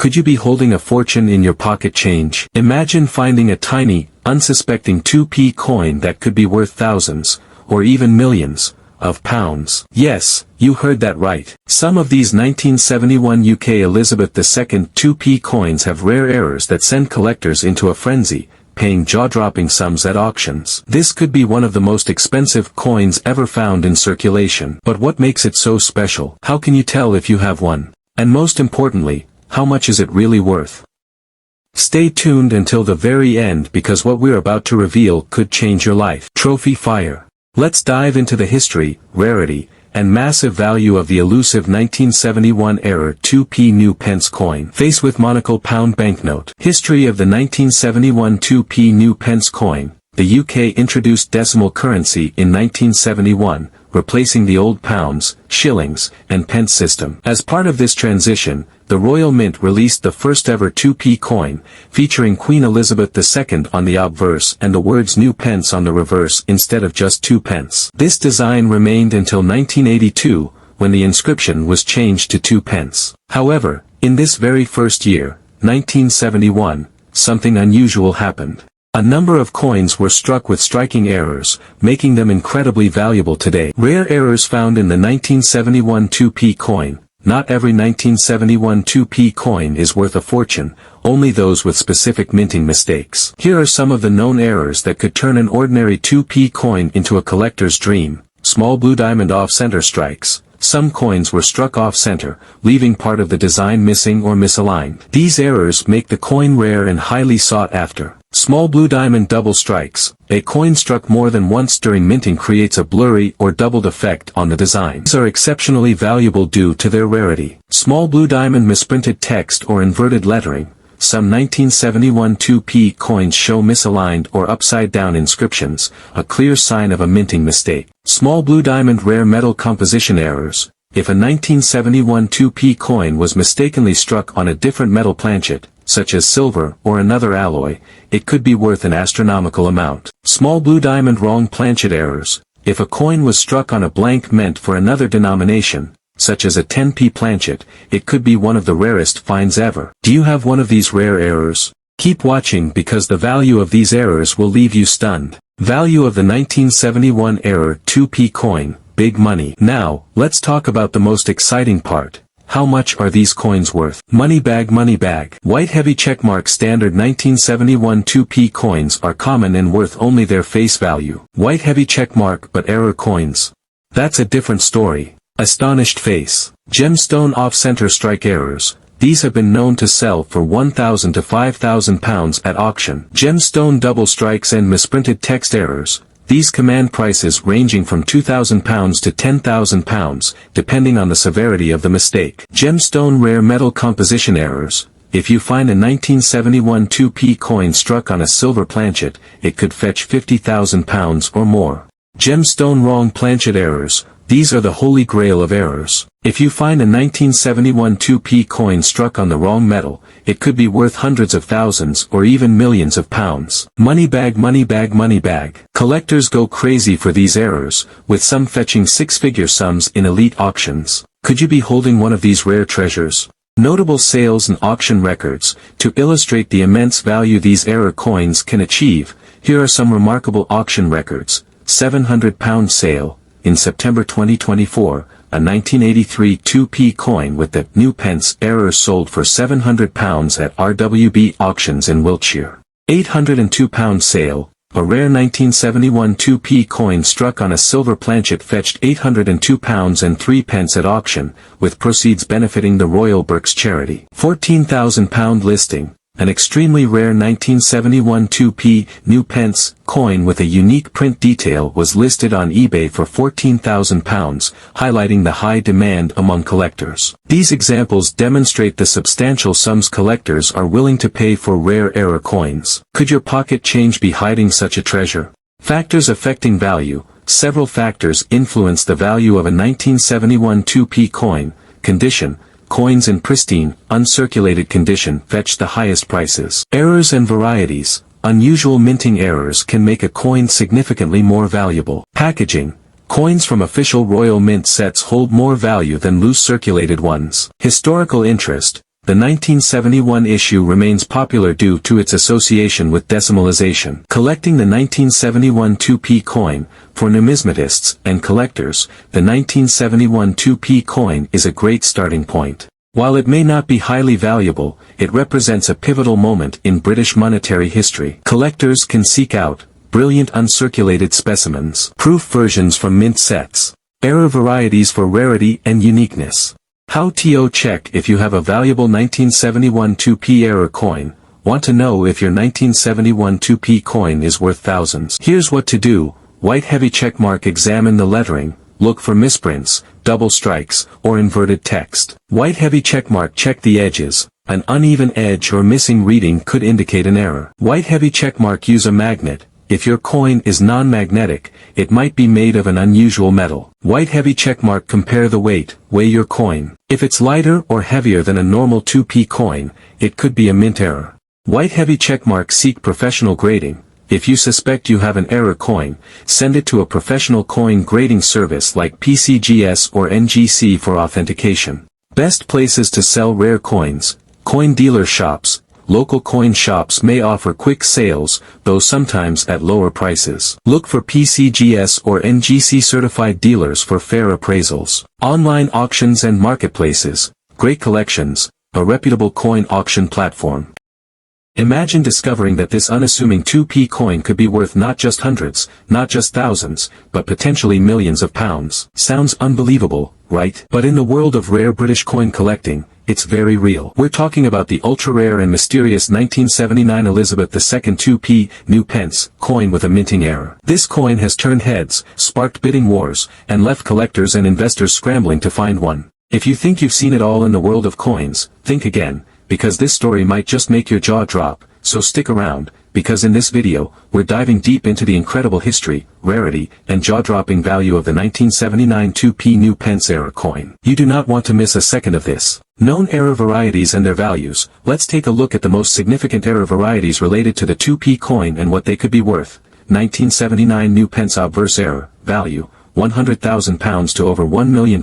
Could you be holding a fortune in your pocket change? Imagine finding a tiny, unsuspecting 2p coin that could be worth thousands, or even millions, of pounds. Yes, you heard that right. Some of these 1971 UK Elizabeth II 2p coins have rare errors that send collectors into a frenzy, paying jaw-dropping sums at auctions. This could be one of the most expensive coins ever found in circulation. But what makes it so special? How can you tell if you have one? And most importantly, how much is it really worth? Stay tuned until the very end because what we're about to reveal could change your life. Trophy fire. Let's dive into the history, rarity, and massive value of the elusive 1971 era 2p new pence coin. Face with monocle pound banknote. History of the 1971 2p new pence coin. The UK introduced decimal currency in 1971, replacing the old pounds, shillings, and pence system. As part of this transition, the Royal Mint released the first ever 2p coin, featuring Queen Elizabeth II on the obverse and the words new pence on the reverse instead of just 2 pence. This design remained until 1982, when the inscription was changed to 2 pence. However, in this very first year, 1971, something unusual happened. A number of coins were struck with striking errors, making them incredibly valuable today. Rare errors found in the 1971 2p coin. Not every 1971 2p coin is worth a fortune, only those with specific minting mistakes. Here are some of the known errors that could turn an ordinary 2p coin into a collector's dream. Small blue diamond off-center strikes. Some coins were struck off-center, leaving part of the design missing or misaligned. These errors make the coin rare and highly sought after. Small blue diamond double strikes. A coin struck more than once during minting creates a blurry or doubled effect on the design. These are exceptionally valuable due to their rarity. Small blue diamond misprinted text or inverted lettering. Some 1971 2p coins show misaligned or upside-down inscriptions, a clear sign of a minting mistake. Small blue diamond rare metal composition errors. If a 1971 2p coin was mistakenly struck on a different metal planchet, such as silver or another alloy, it could be worth an astronomical amount. Small blue diamond wrong planchet errors. If a coin was struck on a blank meant for another denomination, such as a 10p planchet, it could be one of the rarest finds ever. Do you have one of these rare errors? Keep watching because the value of these errors will leave you stunned. Value of the 1971 error 2p coin, big money. Now, let's talk about the most exciting part. How much are these coins worth? Money bag, money bag. White heavy checkmark standard 1971 2p coins are common and worth only their face value. White heavy checkmark but error coins. That's a different story. Astonished face. Gemstone off-center strike errors. These have been known to sell for £1,000 to £5,000 at auction. Gemstone double strikes and misprinted text errors. These command prices ranging from £2,000 to £10,000, depending on the severity of the mistake. Gemstone rare metal composition errors. If you find a 1971 2p coin struck on a silver planchet, it could fetch £50,000 or more. Gemstone wrong planchet errors. These are the holy grail of errors. If you find a 1971 2p coin struck on the wrong metal, it could be worth hundreds of thousands or even millions of pounds. Money bag, money bag, money bag. Collectors go crazy for these errors, with some fetching six-figure sums in elite auctions. Could you be holding one of these rare treasures? Notable sales and auction records. To illustrate the immense value these error coins can achieve, here are some remarkable auction records. £700 sale. In September 2024, a 1983 2p coin with the new pence error sold for £700 at RWB auctions in Wiltshire. £802 sale. A rare 1971 2p coin struck on a silver planchet fetched £802 and 3 pence at auction, with proceeds benefiting the Royal Berks charity. £14,000 listing. An extremely rare 1971 2p new pence coin with a unique print detail was listed on eBay for £14,000, highlighting the high demand among collectors. These examples demonstrate the substantial sums collectors are willing to pay for rare error coins. Could your pocket change be hiding such a treasure? Factors affecting value. Several factors influence the value of a 1971 2p coin. Condition. Coins in pristine, uncirculated condition fetch the highest prices. Errors and varieties. Unusual minting errors can make a coin significantly more valuable. Packaging. Coins from official Royal Mint sets hold more value than loose circulated ones. Historical interest. The 1971 issue remains popular due to its association with decimalization. Collecting the 1971 2p coin, for numismatists and collectors, the 1971 2p coin is a great starting point. While it may not be highly valuable, it represents a pivotal moment in British monetary history. Collectors can seek out brilliant uncirculated specimens, proof versions from mint sets, error varieties for rarity and uniqueness. How to check if you have a valuable 1971 2p error coin? Want to know if your 1971 2p coin is worth thousands? Here's what to do. White heavy checkmark. Examine the lettering. Look for misprints, double strikes, or inverted text. White heavy checkmark. Check the edges. An uneven edge or missing reading could indicate an error. White heavy checkmark. Use a magnet. If your coin is non-magnetic, it might be made of an unusual metal. White heavy checkmark. Compare the weight. Weigh your coin. If it's lighter or heavier than a normal 2p coin, it could be a mint error. White heavy checkmark. Seek professional grading. If you suspect you have an error coin, send it to a professional coin grading service like PCGS or NGC for authentication. Best places to sell rare coins. Coin dealer shops. Local coin shops may offer quick sales, though sometimes at lower prices. Look for PCGS or NGC certified dealers for fair appraisals. Online auctions and marketplaces. Great Collections, a reputable coin auction platform. Imagine discovering that this unassuming 2p coin could be worth not just hundreds, not just thousands, but potentially millions of pounds. Sounds unbelievable, right? But in the world of rare British coin collecting, it's very real. We're talking about the ultra-rare and mysterious 1979 Elizabeth II 2p new pence coin with a minting error. This coin has turned heads, sparked bidding wars, and left collectors and investors scrambling to find one. If you think you've seen it all in the world of coins, think again, because this story might just make your jaw drop. So stick around, because in this video, we're diving deep into the incredible history, rarity, and jaw-dropping value of the 1979 2p new pence error coin. You do not want to miss a second of this. Known error varieties and their values. Let's take a look at the most significant error varieties related to the 2p coin and what they could be worth. 1979 new pence obverse error, value, £100,000 to over £1 million,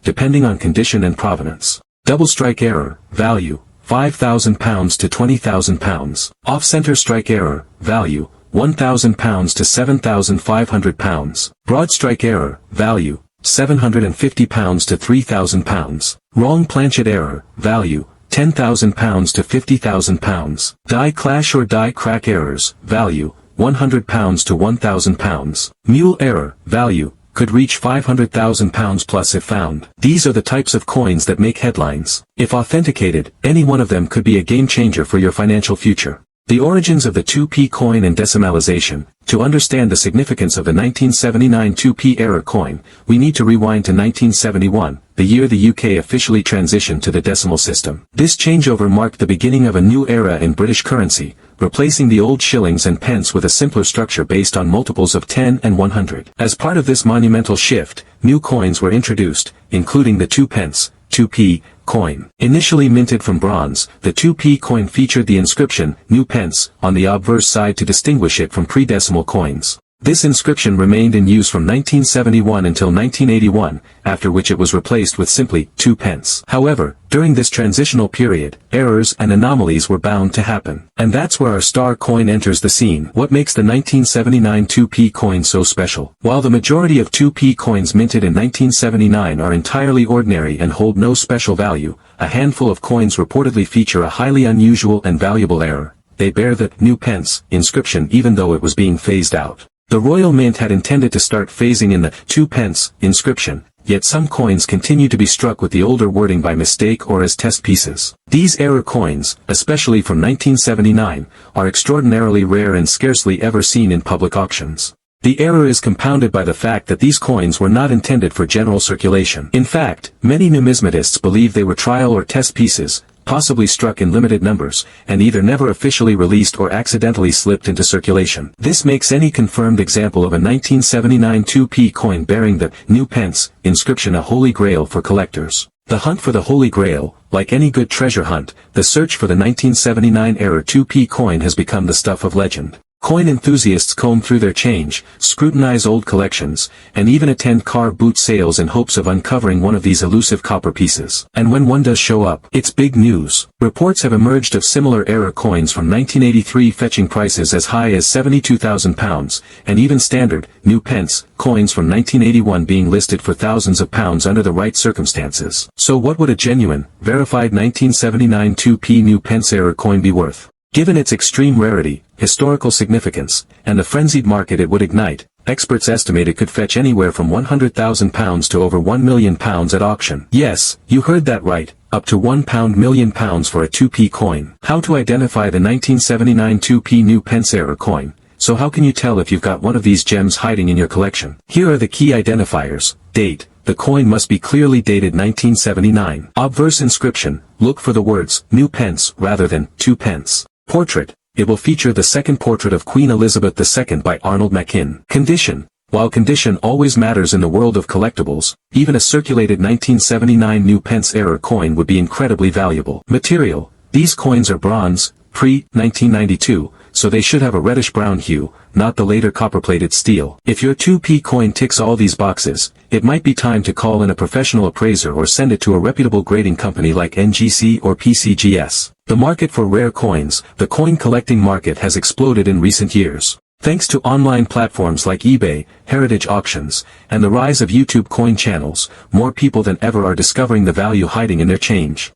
depending on condition and provenance. Double strike error, value, £5,000 to £20,000. Off-center strike error, value, £1,000 to £7,500. Broad strike error, value, £750 to £3,000. Wrong planchet error, value, £10,000 to £50,000. Die clash or die crack errors, value, £100 to £1,000. Mule error, value, could reach £500,000 plus if found. These are the types of coins that make headlines. If authenticated, any one of them could be a game changer for your financial future. The origins of the 2p coin and decimalization. To understand the significance of the 1979 2p error coin, we need to rewind to 1971, the year the UK officially transitioned to the decimal system. This changeover marked the beginning of a new era in British currency, replacing the old shillings and pence with a simpler structure based on multiples of 10 and 100. As part of this monumental shift, new coins were introduced, including the 2 pence, 2p, coin. Initially minted from bronze, the 2p coin featured the inscription, new pence, on the obverse side to distinguish it from pre-decimal coins. This inscription remained in use from 1971 until 1981, after which it was replaced with simply 2 pence. However, during this transitional period, errors and anomalies were bound to happen. And that's where our star coin enters the scene. What makes the 1979 2p coin so special? While the majority of 2p coins minted in 1979 are entirely ordinary and hold no special value, a handful of coins reportedly feature a highly unusual and valuable error. They bear the new pence inscription even though it was being phased out. The Royal Mint had intended to start phasing in the 2 pence inscription, yet some coins continue to be struck with the older wording by mistake or as test pieces. These error coins, especially from 1979, are extraordinarily rare and scarcely ever seen in public auctions. The error is compounded by the fact that these coins were not intended for general circulation. In fact, many numismatists believe they were trial or test pieces, possibly struck in limited numbers, and either never officially released or accidentally slipped into circulation. This makes any confirmed example of a 1979 2p coin bearing the new pence inscription a holy grail for collectors. The hunt for the Holy Grail, like any good treasure hunt, the search for the 1979 error 2p coin has become the stuff of legend. Coin enthusiasts comb through their change, scrutinize old collections, and even attend car boot sales in hopes of uncovering one of these elusive copper pieces. And when one does show up, it's big news. Reports have emerged of similar era coins from 1983 fetching prices as high as £72,000, and even standard, new pence, coins from 1981 being listed for thousands of pounds under the right circumstances. So what would a genuine, verified 1979 2p new pence era coin be worth? Given its extreme rarity, historical significance, and the frenzied market it would ignite, experts estimate it could fetch anywhere from £100,000 to over £1 million at auction. Yes, you heard that right, up to £1 million for a 2p coin. How to identify the 1979 2p new pence era coin? So how can you tell if you've got one of these gems hiding in your collection? Here are the key identifiers. Date. The coin must be clearly dated 1979. Obverse inscription. Look for the words, new pence, rather than, 2 pence. Portrait. It will feature the second portrait of Queen Elizabeth II by Arnold Machin. Condition. While condition always matters in the world of collectibles, even a circulated 1979 new pence era coin would be incredibly valuable. Material. These coins are bronze, pre-1992, so they should have a reddish-brown hue, not the later copper-plated steel. If your 2p coin ticks all these boxes, it might be time to call in a professional appraiser or send it to a reputable grading company like NGC or PCGS. The market for rare coins, the coin collecting market has exploded in recent years. Thanks to online platforms like eBay, heritage auctions, and the rise of YouTube coin channels, more people than ever are discovering the value hiding in their change.